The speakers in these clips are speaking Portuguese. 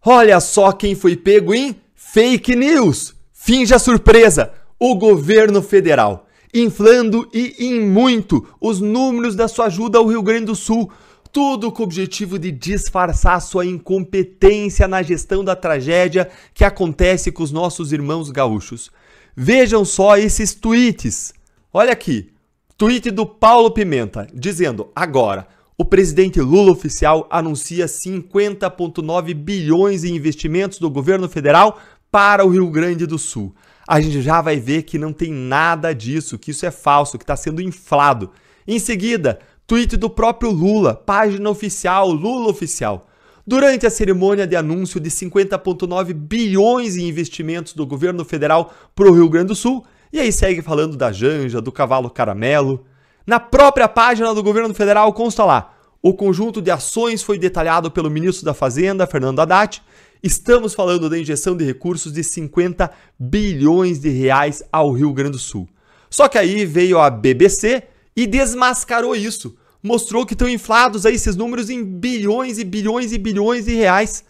Olha só quem foi pego em fake news. Finge a surpresa. O governo federal, inflando e em muito os números da sua ajuda ao Rio Grande do Sul. Tudo com o objetivo de disfarçar sua incompetência na gestão da tragédia que acontece com os nossos irmãos gaúchos. Vejam só esses tweets. Olha aqui. Tweet do Paulo Pimenta, dizendo: agora, o presidente Lula oficial anuncia 50,9 bilhões em investimentos do governo federal para o Rio Grande do Sul. A gente já vai ver que não tem nada disso, que isso é falso, que está sendo inflado. Em seguida, tweet do próprio Lula, página oficial, Lula Oficial. Durante a cerimônia de anúncio de 50,9 bilhões em investimentos do governo federal para o Rio Grande do Sul, e aí segue falando da Janja, do cavalo caramelo. Na própria página do governo federal consta lá: o conjunto de ações foi detalhado pelo ministro da Fazenda, Fernando Haddad. Estamos falando da injeção de recursos de 50 bilhões de reais ao Rio Grande do Sul. Só que aí veio a BBC e desmascarou isso. Mostrou que estão inflados aí esses números em bilhões e bilhões e bilhões de reais.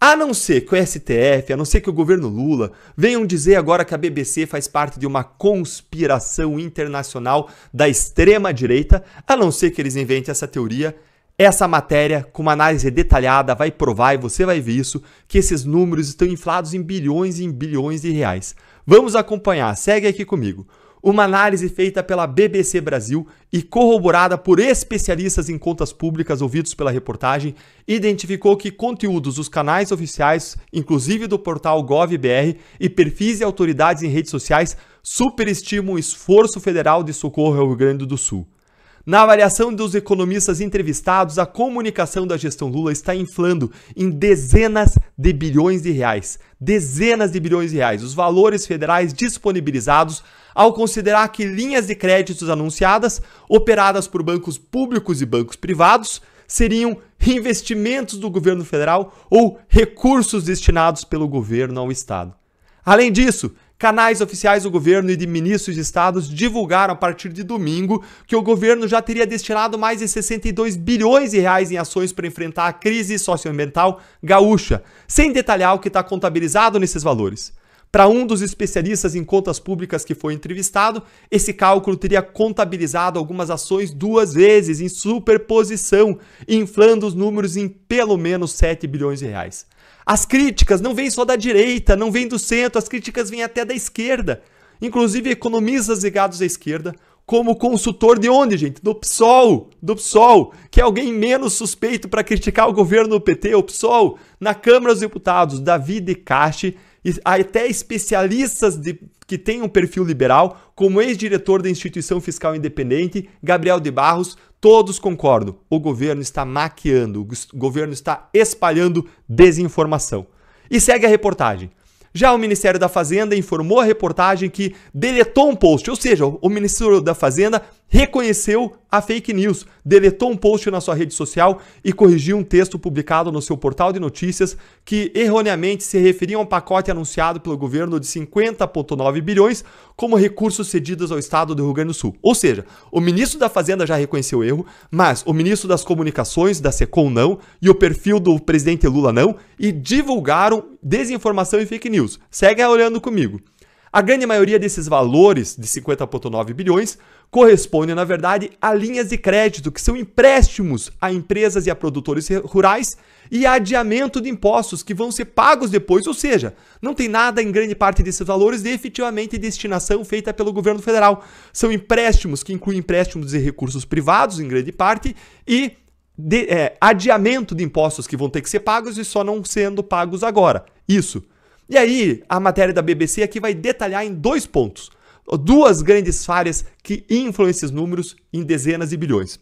A não ser que o STF, a não ser que o governo Lula venham dizer agora que a BBC faz parte de uma conspiração internacional da extrema-direita, a não ser que eles inventem essa teoria, essa matéria, com uma análise detalhada, vai provar, e você vai ver isso, que esses números estão inflados em bilhões e em bilhões de reais. Vamos acompanhar, segue aqui comigo. Uma análise feita pela BBC Brasil e corroborada por especialistas em contas públicas ouvidos pela reportagem, identificou que conteúdos dos canais oficiais, inclusive do portal GovBR, e perfis de autoridades em redes sociais, superestimam o esforço federal de socorro ao Rio Grande do Sul. Na avaliação dos economistas entrevistados, a comunicação da gestão Lula está inflando em dezenas de bilhões de reais. Dezenas de bilhões de reais. Os valores federais disponibilizados ao considerar que linhas de créditos anunciadas, operadas por bancos públicos e bancos privados, seriam investimentos do governo federal ou recursos destinados pelo governo ao Estado. Além disso, canais oficiais do governo e de ministros de estados divulgaram a partir de domingo que o governo já teria destinado mais de 62 bilhões de reais em ações para enfrentar a crise socioambiental gaúcha, sem detalhar o que está contabilizado nesses valores. Para um dos especialistas em contas públicas que foi entrevistado, esse cálculo teria contabilizado algumas ações duas vezes em superposição, inflando os números em pelo menos 7 bilhões de reais. As críticas não vêm só da direita, não vêm do centro, as críticas vêm até da esquerda. Inclusive economistas ligados à esquerda, como consultor de onde, gente? Do PSOL, que é alguém menos suspeito para criticar o governo do PT, o PSOL, na Câmara dos Deputados, Davi De Castro, e até especialistas que têm um perfil liberal, como o ex-diretor da Instituição Fiscal Independente, Gabriel de Barros, todos concordam. O governo está maquiando, o governo está espalhando desinformação. E segue a reportagem. Já o Ministério da Fazenda informou a reportagem que deletou um post, ou seja, o Ministério da Fazenda reconheceu a fake news, deletou um post na sua rede social e corrigiu um texto publicado no seu portal de notícias que erroneamente se referia a um pacote anunciado pelo governo de 50,9 bilhões como recursos cedidos ao estado do Rio Grande do Sul. Ou seja, o ministro da Fazenda já reconheceu o erro, mas o ministro das Comunicações, da SECOM, não, e o perfil do presidente Lula não, e divulgaram desinformação e fake news. Segue olhando comigo. A grande maioria desses valores de 50,9 bilhões corresponde, na verdade, a linhas de crédito, que são empréstimos a empresas e a produtores rurais e adiamento de impostos que vão ser pagos depois, ou seja, não tem nada em grande parte desses valores de efetivamente destinação feita pelo governo federal. São empréstimos que incluem empréstimos de recursos privados, em grande parte, e adiamento de impostos que vão ter que ser pagos e só não sendo pagos agora. Isso. E aí, a matéria da BBC aqui vai detalhar em 2 pontos. Duas grandes falhas que inflam esses números em dezenas de bilhões.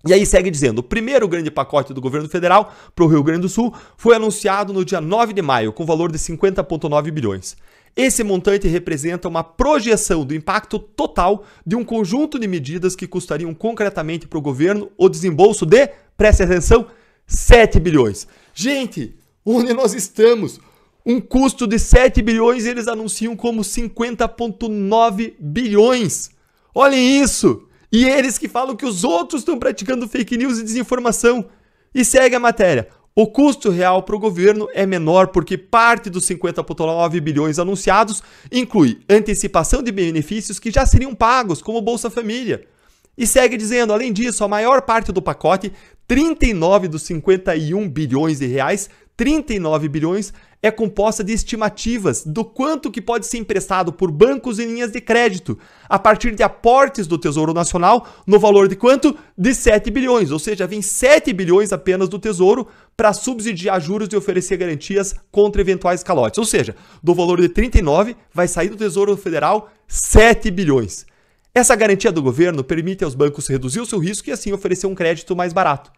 E aí segue dizendo, o primeiro grande pacote do governo federal para o Rio Grande do Sul foi anunciado no dia 9 de maio, com valor de 50,9 bilhões. Esse montante representa uma projeção do impacto total de um conjunto de medidas que custariam concretamente para o governo o desembolso de, preste atenção, 7 bilhões. Gente, onde nós estamos? Um custo de 7 bilhões eles anunciam como 50,9 bilhões. Olhem isso! E eles que falam que os outros estão praticando fake news e desinformação. E segue a matéria. O custo real para o governo é menor porque parte dos 50,9 bilhões anunciados inclui antecipação de benefícios que já seriam pagos, como Bolsa Família. E segue dizendo, além disso, a maior parte do pacote, 39 dos 51 bilhões de reais, 39 bilhões, é composta de estimativas do quanto que pode ser emprestado por bancos e linhas de crédito, a partir de aportes do Tesouro Nacional, no valor de quanto? De 7 bilhões, ou seja, vem 7 bilhões apenas do Tesouro para subsidiar juros e oferecer garantias contra eventuais calotes. Ou seja, do valor de 39, vai sair do Tesouro Federal 7 bilhões. Essa garantia do governo permite aos bancos reduzir o seu risco e assim oferecer um crédito mais barato.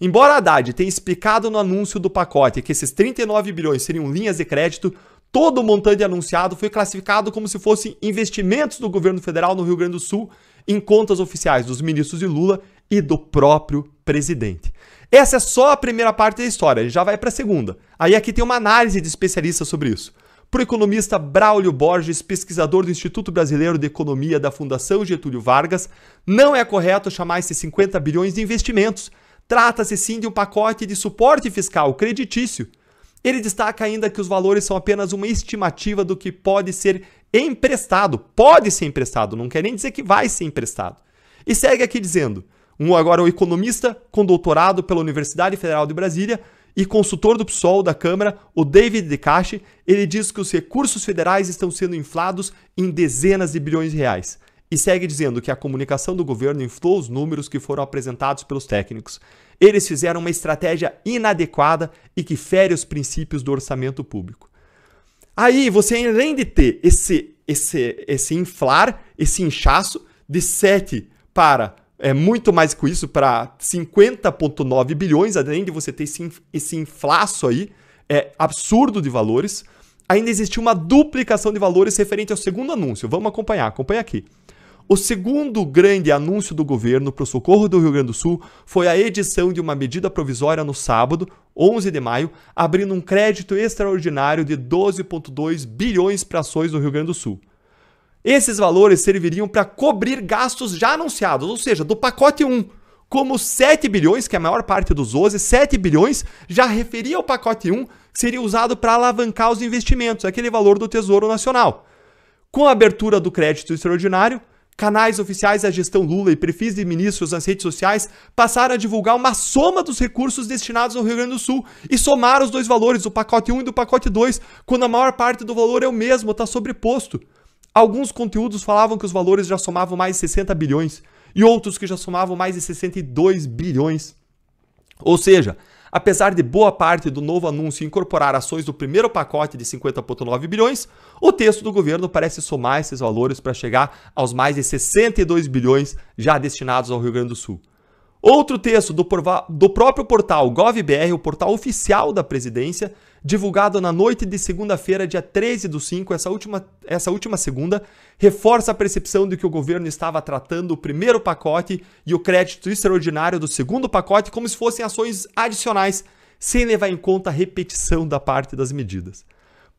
Embora a Haddad tenha explicado no anúncio do pacote que esses 39 bilhões seriam linhas de crédito, todo o montante anunciado foi classificado como se fossem investimentos do governo federal no Rio Grande do Sul em contas oficiais dos ministros de Lula e do próprio presidente. Essa é só a primeira parte da história, a gente já vai para a segunda. Aí aqui tem uma análise de especialistas sobre isso. Para o economista Braulio Borges, pesquisador do Instituto Brasileiro de Economia da Fundação Getúlio Vargas, não é correto chamar esses 50 bilhões de investimentos. Trata-se sim de um pacote de suporte fiscal creditício. Ele destaca ainda que os valores são apenas uma estimativa do que pode ser emprestado. Pode ser emprestado, não quer nem dizer que vai ser emprestado. E segue aqui dizendo, agora o economista com doutorado pela Universidade Federal de Brasília e consultor do PSOL da Câmara, o David DeCache, ele diz que os recursos federais estão sendo inflados em dezenas de bilhões de reais. E segue dizendo que a comunicação do governo inflou os números que foram apresentados pelos técnicos. Eles fizeram uma estratégia inadequada e que fere os princípios do orçamento público. Aí você, além de ter esse inflar, esse inchaço de 7 para, muito mais que isso, para 50,9 bilhões, além de você ter esse inflaço aí, absurdo de valores, ainda existiu uma duplicação de valores referente ao segundo anúncio. Vamos acompanha aqui. O segundo grande anúncio do governo para o socorro do Rio Grande do Sul foi a edição de uma medida provisória no sábado, 11 de maio, abrindo um crédito extraordinário de 12,2 bilhões para ações do Rio Grande do Sul. Esses valores serviriam para cobrir gastos já anunciados, ou seja, do pacote 1, como 7 bilhões, que é a maior parte dos 12, 7 bilhões já referia ao pacote 1, que seria usado para alavancar os investimentos, aquele valor do Tesouro Nacional. Com a abertura do crédito extraordinário, canais oficiais da gestão Lula e perfis de ministros nas redes sociais passaram a divulgar uma soma dos recursos destinados ao Rio Grande do Sul e somaram os dois valores, do pacote 1 e do pacote 2, quando a maior parte do valor é o mesmo, está sobreposto. Alguns conteúdos falavam que os valores já somavam mais de 60 bilhões e outros que já somavam mais de 62 bilhões. Ou seja, apesar de boa parte do novo anúncio incorporar ações do primeiro pacote de 50,9 bilhões, o texto do governo parece somar esses valores para chegar aos mais de 62 bilhões já destinados ao Rio Grande do Sul. Outro texto do próprio portal GovBR, o portal oficial da presidência, divulgado na noite de segunda-feira, dia 13/5, essa última segunda, reforça a percepção de que o governo estava tratando o primeiro pacote e o crédito extraordinário do segundo pacote como se fossem ações adicionais, sem levar em conta a repetição da parte das medidas.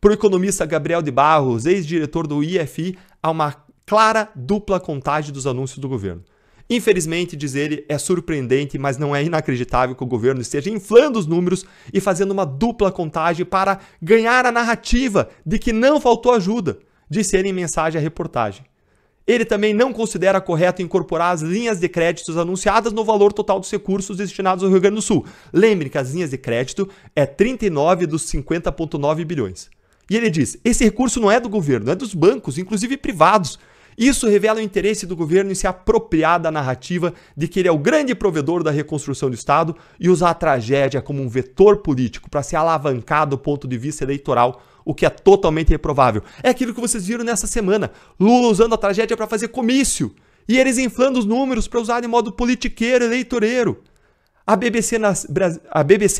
Para o economista Gabriel de Barros, ex-diretor do IFI, há uma clara dupla contagem dos anúncios do governo. Infelizmente, diz ele, é surpreendente, mas não é inacreditável que o governo esteja inflando os números e fazendo uma dupla contagem para ganhar a narrativa de que não faltou ajuda, disse ele em mensagem à reportagem. Ele também não considera correto incorporar as linhas de créditos anunciadas no valor total dos recursos destinados ao Rio Grande do Sul. Lembre que as linhas de crédito é 39 dos 50,9 bilhões. E ele diz, esse recurso não é do governo, é dos bancos, inclusive privados. Isso revela o interesse do governo em se apropriar da narrativa de que ele é o grande provedor da reconstrução do Estado e usar a tragédia como um vetor político para se alavancar do ponto de vista eleitoral, o que é totalmente reprovável. É aquilo que vocês viram nessa semana, Lula usando a tragédia para fazer comício e eles inflando os números para usar de modo politiqueiro, eleitoreiro. A BBC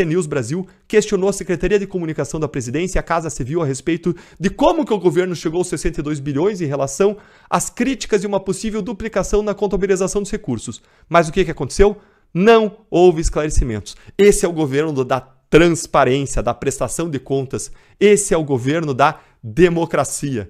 News Brasil questionou a Secretaria de Comunicação da Presidência e a Casa Civil a respeito de como que o governo chegou aos 62 bilhões em relação às críticas de uma possível duplicação na contabilização dos recursos. Mas o que aconteceu? Não houve esclarecimentos. Esse é o governo da transparência, da prestação de contas. Esse é o governo da democracia.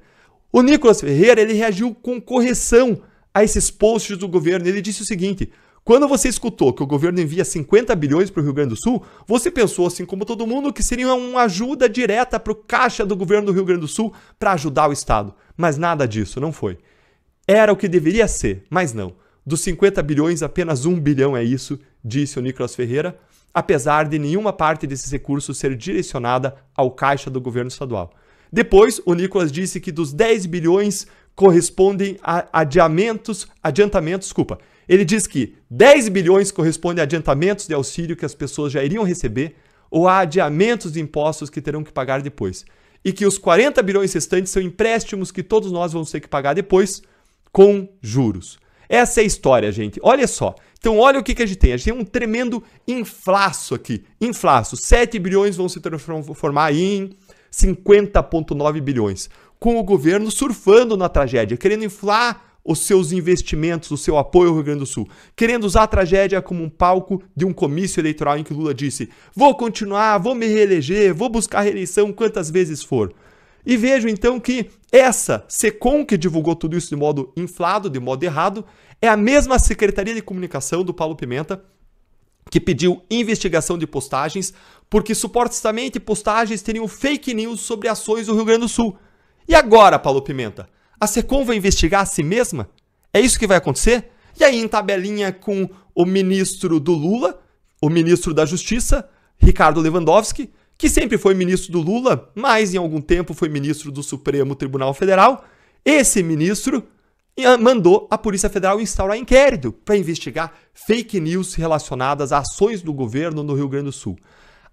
O Nicolas Ferreira ele reagiu com correção a esses posts do governo. Ele disse o seguinte: Quando você escutou que o governo envia 50 bilhões para o Rio Grande do Sul, você pensou, assim como todo mundo, que seria uma ajuda direta para o caixa do governo do Rio Grande do Sul para ajudar o Estado. Mas nada disso, não foi. Era o que deveria ser, mas não. Dos 50 bilhões, apenas 1 bilhão é isso, disse o Nicolas Ferreira, apesar de nenhuma parte desses recursos ser direcionada ao caixa do governo estadual. Depois, o Nicolas disse que dos 10 bilhões correspondem a adiantamentos, ele diz que 10 bilhões correspondem a adiantamentos de auxílio que as pessoas já iriam receber ou a adiamentos de impostos que terão que pagar depois. E que os 40 bilhões restantes são empréstimos que todos nós vamos ter que pagar depois com juros. Essa é a história, gente. Olha só. Então, olha o que a gente tem. A gente tem um tremendo inflaço aqui. Inflaço. 7 bilhões vão se transformar em 50,9 bilhões. Com o governo surfando na tragédia, querendo inflar os seus investimentos, o seu apoio ao Rio Grande do Sul, querendo usar a tragédia como um palco de um comício eleitoral em que Lula disse: vou continuar, vou me reeleger, vou buscar reeleição quantas vezes for. E vejo então que essa SECOM, que divulgou tudo isso de modo inflado, de modo errado, é a mesma Secretaria de Comunicação do Paulo Pimenta, que pediu investigação de postagens, porque supostamente postagens teriam fake news sobre ações do Rio Grande do Sul. E agora, Paulo Pimenta? A SECOM vai investigar a si mesma? É isso que vai acontecer? E aí, em tabelinha com o ministro do Lula, o ministro da Justiça, Ricardo Lewandowski, que sempre foi ministro do Lula, mas em algum tempo foi ministro do Supremo Tribunal Federal, esse ministro mandou a Polícia Federal instaurar inquérito para investigar fake news relacionadas a ações do governo no Rio Grande do Sul.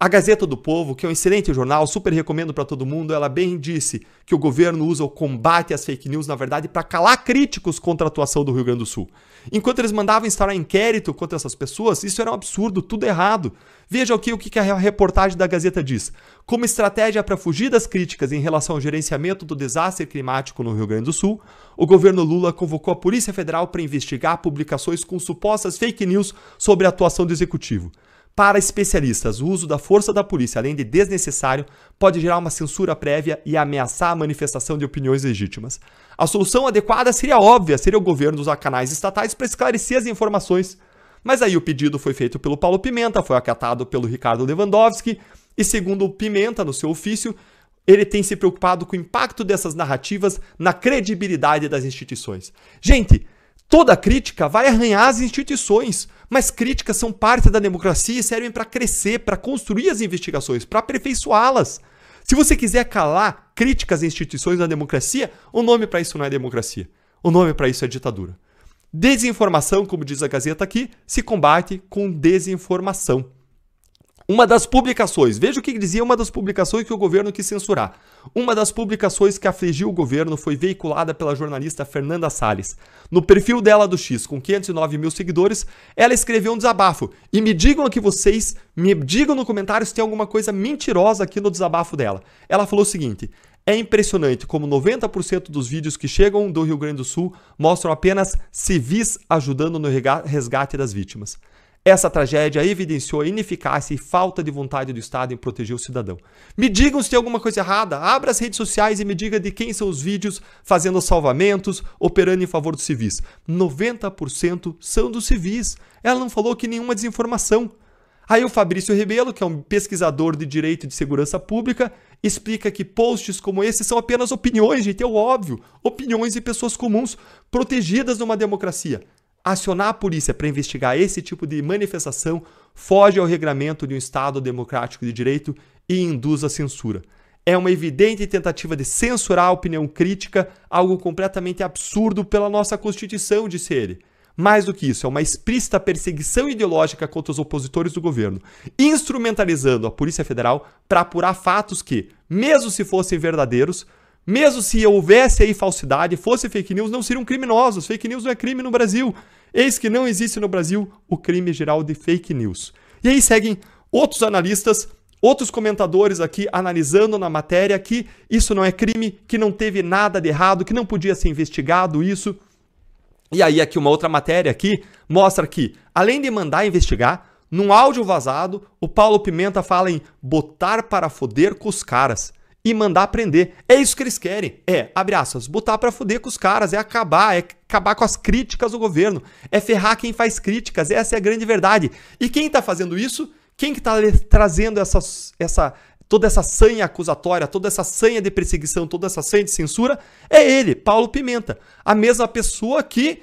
A Gazeta do Povo, que é um excelente jornal, super recomendo para todo mundo, ela bem disse que o governo usa o combate às fake news, na verdade, para calar críticos contra a atuação do Rio Grande do Sul. Enquanto eles mandavam instaurar inquérito contra essas pessoas, isso era um absurdo, tudo errado. Veja aqui o que a reportagem da Gazeta diz. Como estratégia para fugir das críticas em relação ao gerenciamento do desastre climático no Rio Grande do Sul, o governo Lula convocou a Polícia Federal para investigar publicações com supostas fake news sobre a atuação do executivo. Para especialistas, o uso da força da polícia, além de desnecessário, pode gerar uma censura prévia e ameaçar a manifestação de opiniões legítimas. A solução adequada seria óbvia, seria o governo usar canais estatais para esclarecer as informações. Mas aí o pedido foi feito pelo Paulo Pimenta, foi acatado pelo Ricardo Lewandowski, e segundo o Pimenta, no seu ofício, ele tem se preocupado com o impacto dessas narrativas na credibilidade das instituições. Gente, toda crítica vai arranhar as instituições, mas críticas são parte da democracia e servem para crescer, para construir as investigações, para aperfeiçoá-las. Se você quiser calar críticas às instituições da democracia, o nome para isso não é democracia. O nome para isso é ditadura. Desinformação, como diz a Gazeta aqui, se combate com desinformação. Uma das publicações, veja o que dizia uma das publicações que o governo quis censurar. Uma das publicações que afligiu o governo foi veiculada pela jornalista Fernanda Salles. No perfil dela do X, com 509 mil seguidores, ela escreveu um desabafo. E me digam aqui vocês, me digam no comentário se tem alguma coisa mentirosa aqui no desabafo dela. Ela falou o seguinte: é impressionante como 90% dos vídeos que chegam do Rio Grande do Sul mostram apenas civis ajudando no resgate das vítimas. Essa tragédia evidenciou a ineficácia e falta de vontade do Estado em proteger o cidadão. Me digam se tem alguma coisa errada. Abra as redes sociais e me diga de quem são os vídeos fazendo salvamentos, operando em favor dos civis. 90% são dos civis. Ela não falou que nenhuma desinformação. Aí o Fabrício Rebelo, que é um pesquisador de direito de segurança pública, explica que posts como esse são apenas opiniões, gente, é o óbvio. Opiniões de pessoas comuns, protegidas numa democracia. Acionar a polícia para investigar esse tipo de manifestação foge ao regramento de um Estado democrático de direito e induz a censura. É uma evidente tentativa de censurar a opinião crítica, algo completamente absurdo pela nossa Constituição, disse ele. Mais do que isso, é uma explícita perseguição ideológica contra os opositores do governo, instrumentalizando a Polícia Federal para apurar fatos que, mesmo se fossem verdadeiros, mesmo se houvesse aí falsidade, fosse fake news, não seriam criminosos. Fake news não é crime no Brasil. Eis que não existe no Brasil o crime geral de fake news. E aí seguem outros analistas, outros comentadores aqui analisando na matéria que isso não é crime, que não teve nada de errado, que não podia ser investigado isso. E aí aqui uma outra matéria aqui mostra que, além de mandar investigar, num áudio vazado, o Paulo Pimenta fala em botar para foder com os caras. e mandar prender. É isso que eles querem. Abre aspas, botar pra fuder com os caras, é acabar com as críticas do governo, é ferrar quem faz críticas, essa é a grande verdade. E quem tá fazendo isso? Quem que tá trazendo toda essa sanha acusatória, toda essa sanha de perseguição, toda essa sanha de censura? É ele, Paulo Pimenta. A mesma pessoa que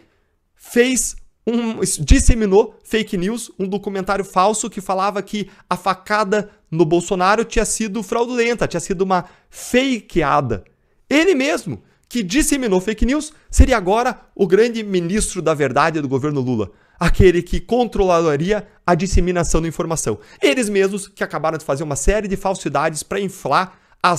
disseminou fake news, um documentário falso que falava que a facada no Bolsonaro tinha sido fraudulenta, tinha sido uma fakeada. Ele mesmo, que disseminou fake news, seria agora o grande ministro da verdade do governo Lula. Aquele que controlaria a disseminação da informação. Eles mesmos que acabaram de fazer uma série de falsidades para inflar a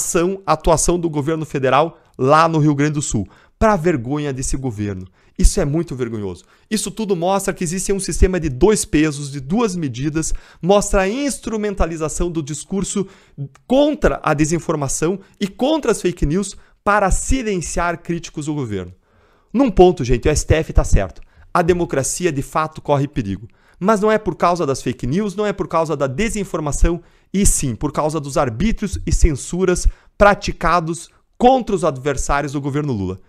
atuação do governo federal lá no Rio Grande do Sul. Para a vergonha desse governo. Isso é muito vergonhoso. Isso tudo mostra que existe um sistema de 2 pesos, de 2 medidas, mostra a instrumentalização do discurso contra a desinformação e contra as fake news para silenciar críticos do governo. Num ponto, gente, o STF está certo. A democracia, de fato, corre perigo. Mas não é por causa das fake news, não é por causa da desinformação, e sim por causa dos arbítrios e censuras praticados contra os adversários do governo Lula.